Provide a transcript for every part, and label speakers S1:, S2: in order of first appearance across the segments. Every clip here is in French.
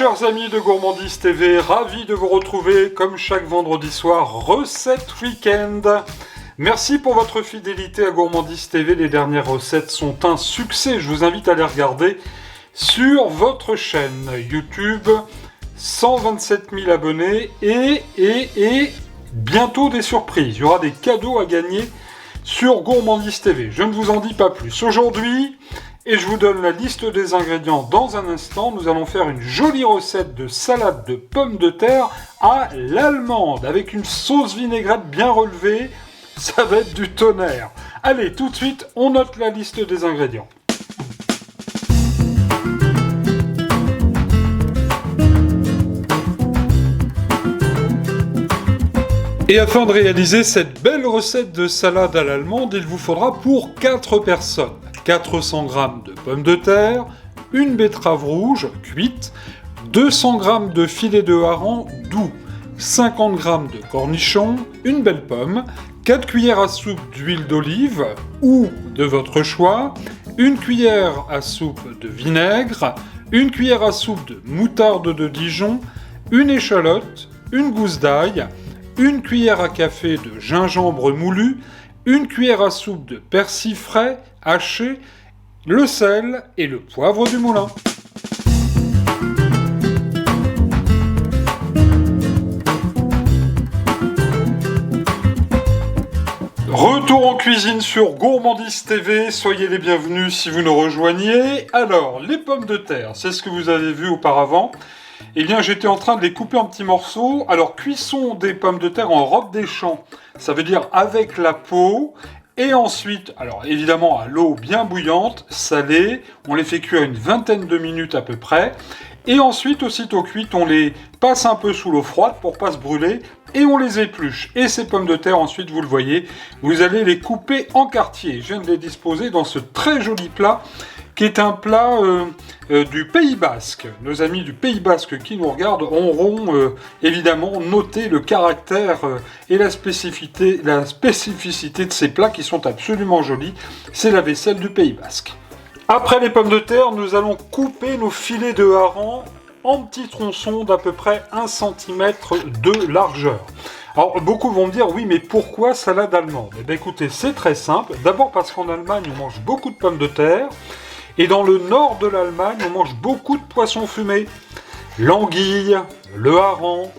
S1: Chers amis de Gourmandise TV, ravi de vous retrouver comme chaque vendredi soir, recette week-end. Merci pour votre fidélité à Gourmandise TV, les dernières recettes sont un succès, je vous invite à les regarder sur votre chaîne YouTube, 127 000 abonnés et bientôt des surprises, il y aura des cadeaux à gagner sur Gourmandise TV, je ne vous en dis pas plus. Aujourd'hui, et je vous donne la liste des ingrédients dans un instant. Nous allons faire une jolie recette de salade de pommes de terre à l'allemande avec une sauce vinaigrette bien relevée. Ça va être du tonnerre. Allez, tout de suite, on note la liste des ingrédients. Et afin de réaliser cette belle recette de salade à l'allemande, il vous faudra pour 4 personnes 400 g de pommes de terre, une betterave rouge cuite, 200 g de filet de hareng doux, 50 g de cornichons, une belle pomme, 4 cuillères à soupe d'huile d'olive ou de votre choix, une cuillère à soupe de vinaigre, une cuillère à soupe de moutarde de Dijon, une échalote, une gousse d'ail, une cuillère à café de gingembre moulu, une cuillère à soupe de persil frais haché, le sel et le poivre du moulin. Retour en cuisine sur Gourmandise TV, soyez les bienvenus si vous nous rejoignez. Alors, les pommes de terre, c'est ce que vous avez vu auparavant. Eh bien, j'étais en train de les couper en petits morceaux. Alors, cuisson des pommes de terre en robe des champs. Ça veut dire avec la peau. Et ensuite, alors évidemment à l'eau bien bouillante, salée. On les fait cuire une vingtaine de minutes à peu près. Et ensuite, aussitôt cuites, on les passe un peu sous l'eau froide pour pas se brûler. Et on les épluche. Et ces pommes de terre, ensuite, vous le voyez, vous allez les couper en quartiers. Je viens de les disposer dans ce très joli plat qui est un plat du Pays Basque. Nos amis du Pays Basque qui nous regardent auront évidemment noté le caractère et la spécificité de ces plats qui sont absolument jolis. C'est la vaisselle du Pays Basque. Après les pommes de terre, nous allons couper nos filets de hareng en petits tronçons d'à peu près 1 cm de largeur. Alors, beaucoup vont me dire, oui, mais pourquoi salade allemande? Eh bien, écoutez, c'est très simple. D'abord parce qu'en Allemagne, on mange beaucoup de pommes de terre. Et dans le nord de l'Allemagne, on mange beaucoup de poissons fumés. L'anguille, le hareng,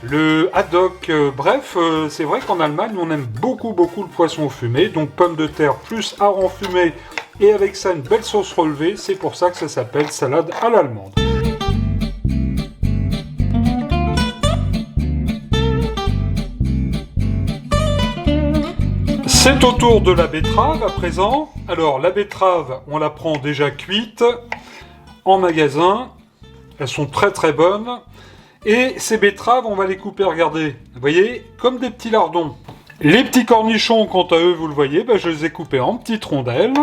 S1: le haddock. Bref, c'est vrai qu'en Allemagne, on aime beaucoup le poisson fumé. Donc pommes de terre plus hareng fumé et avec ça une belle sauce relevée. C'est pour ça que ça s'appelle salade à l'allemande. C'est au tour de la betterave à présent. Alors la betterave, on la prend déjà cuite en magasin. Elles sont très bonnes. Et ces betteraves, on va les couper, regardez. Vous voyez, comme des petits lardons. Les petits cornichons, quant à eux, vous le voyez, je les ai coupés en petites rondelles.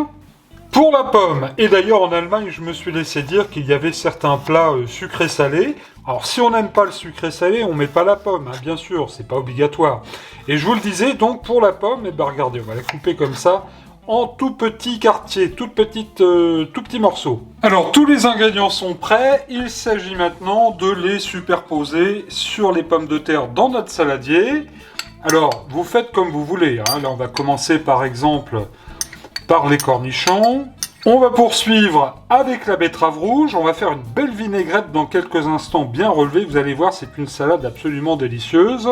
S1: Pour la pomme, et d'ailleurs en Allemagne, je me suis laissé dire qu'il y avait certains plats sucrés-salés. Alors si on n'aime pas le sucré-salé, on ne met pas la pomme, hein, bien sûr, c'est pas obligatoire. Et je vous le disais, donc pour la pomme, regardez, on va la couper comme ça, en tout petits quartiers, tout petits morceaux. Alors tous les ingrédients sont prêts, il s'agit maintenant de les superposer sur les pommes de terre dans notre saladier. Alors, vous faites comme vous voulez, hein. Là on va commencer par exemple par les cornichons. On va poursuivre avec la betterave rouge. On va faire une belle vinaigrette dans quelques instants bien relevée. Vous allez voir, c'est une salade absolument délicieuse.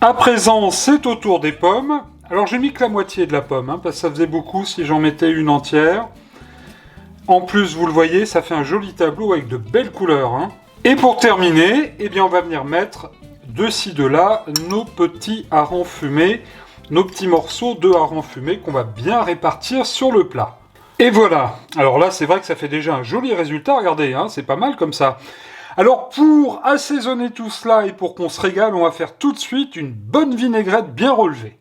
S1: À présent, c'est au tour des pommes. Alors, j'ai mis que la moitié de la pomme, hein, parce que ça faisait beaucoup si j'en mettais une entière. En plus, vous le voyez, ça fait un joli tableau avec de belles couleurs, hein. Et pour terminer, eh bien, on va venir mettre de ci, de là, nos petits harengs fumés, nos petits morceaux de hareng fumé qu'on va bien répartir sur le plat. Et voilà. Alors là, c'est vrai que ça fait déjà un joli résultat. Regardez, hein, c'est pas mal comme ça. Alors pour assaisonner tout cela et pour qu'on se régale, on va faire tout de suite une bonne vinaigrette bien relevée.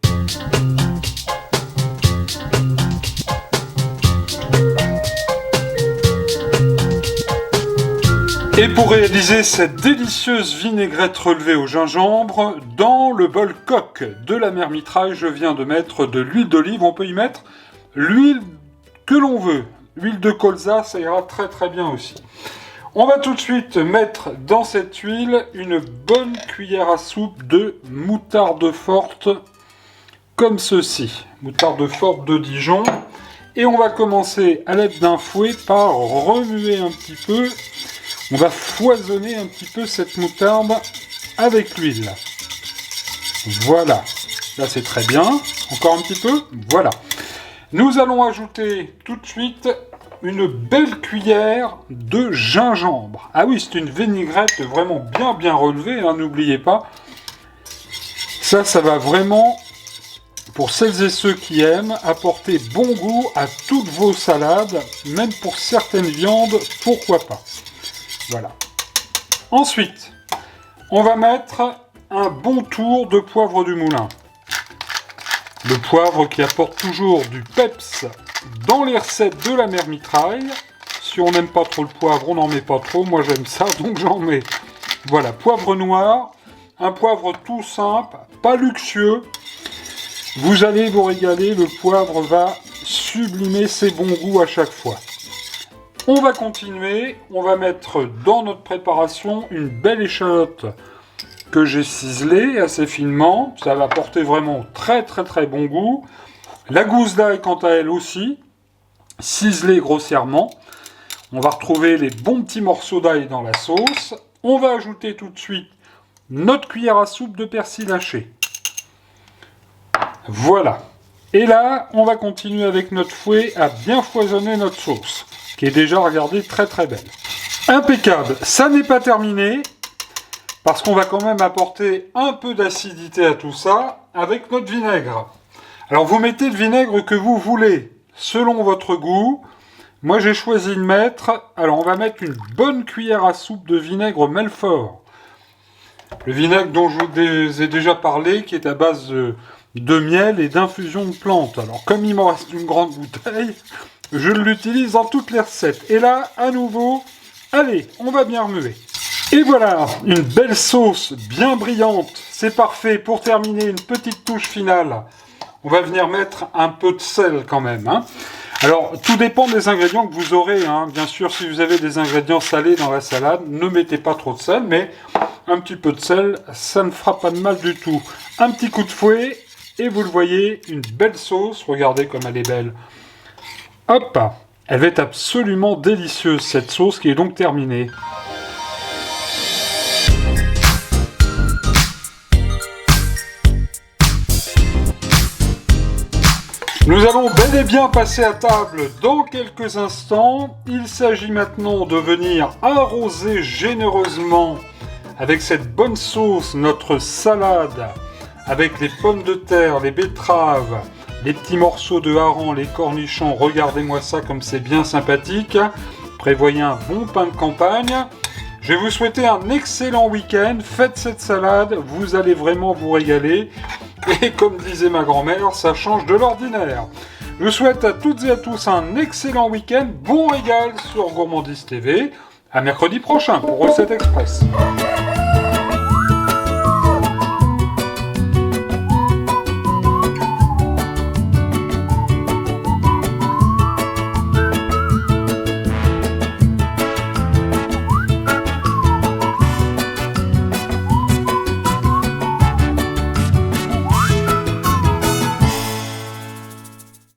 S1: Et pour réaliser cette délicieuse vinaigrette relevée au gingembre, dans le bol coque de la mère mitraille, je viens de mettre de l'huile d'olive. On peut y mettre l'huile que l'on veut. L'huile de colza, ça ira très bien aussi. On va tout de suite mettre dans cette huile une bonne cuillère à soupe de moutarde forte, comme ceci. Moutarde forte de Dijon. Et on va commencer à l'aide d'un fouet par remuer un petit peu. On va foisonner un petit peu cette moutarde avec l'huile. Voilà. Là, c'est très bien. Encore un petit peu. Voilà. Nous allons ajouter tout de suite une belle cuillère de gingembre. Ah oui, c'est une vinaigrette vraiment bien relevée, hein, n'oubliez pas. Ça va vraiment, pour celles et ceux qui aiment, apporter bon goût à toutes vos salades, même pour certaines viandes, pourquoi pas. Voilà. Ensuite, on va mettre un bon tour de poivre du moulin. Le poivre qui apporte toujours du peps dans les recettes de la mère Mitraille. Si on n'aime pas trop le poivre, on n'en met pas trop. Moi, j'aime ça, donc j'en mets. Voilà, poivre noir. Un poivre tout simple, pas luxueux. Vous allez vous régaler. Le poivre va sublimer ses bons goûts à chaque fois. On va continuer. On va mettre dans notre préparation une belle échalote que j'ai ciselée assez finement. Ça va porter vraiment très bon goût. La gousse d'ail, quant à elle aussi, ciselée grossièrement. On va retrouver les bons petits morceaux d'ail dans la sauce. On va ajouter tout de suite notre cuillère à soupe de persil haché. Voilà. Et là, on va continuer avec notre fouet à bien foisonner notre sauce, qui est déjà, regardez, très belle. Impeccable. Ça n'est pas terminé, parce qu'on va quand même apporter un peu d'acidité à tout ça avec notre vinaigre. Alors vous mettez le vinaigre que vous voulez, selon votre goût. Moi j'ai choisi de mettre, alors on va mettre une bonne cuillère à soupe de vinaigre Melfort. Le vinaigre dont je vous ai déjà parlé, qui est à base de miel et d'infusion de plantes. Alors comme il m'en reste une grande bouteille, je l'utilise dans toutes les recettes. Et là, à nouveau, allez, on va bien remuer. Et voilà, une belle sauce bien brillante. C'est parfait. Pour terminer, une petite touche finale. On va venir mettre un peu de sel quand même. Hein. Alors, tout dépend des ingrédients que vous aurez. Hein. Bien sûr, si vous avez des ingrédients salés dans la salade, ne mettez pas trop de sel, mais un petit peu de sel, ça ne fera pas de mal du tout. Un petit coup de fouet, et vous le voyez, une belle sauce. Regardez comme elle est belle. Hop, elle va être absolument délicieuse, cette sauce qui est donc terminée. Nous allons bel et bien passer à table dans quelques instants. Il s'agit maintenant de venir arroser généreusement avec cette bonne sauce notre salade, avec les pommes de terre, les betteraves, les petits morceaux de hareng, les cornichons. Regardez-moi ça comme c'est bien sympathique. Prévoyez un bon pain de campagne. Je vais vous souhaiter un excellent week-end. Faites cette salade, vous allez vraiment vous régaler. Et comme disait ma grand-mère, ça change de l'ordinaire. Je vous souhaite à toutes et à tous un excellent week-end. Bon régal sur Gourmandise TV. À mercredi prochain pour Recette Express.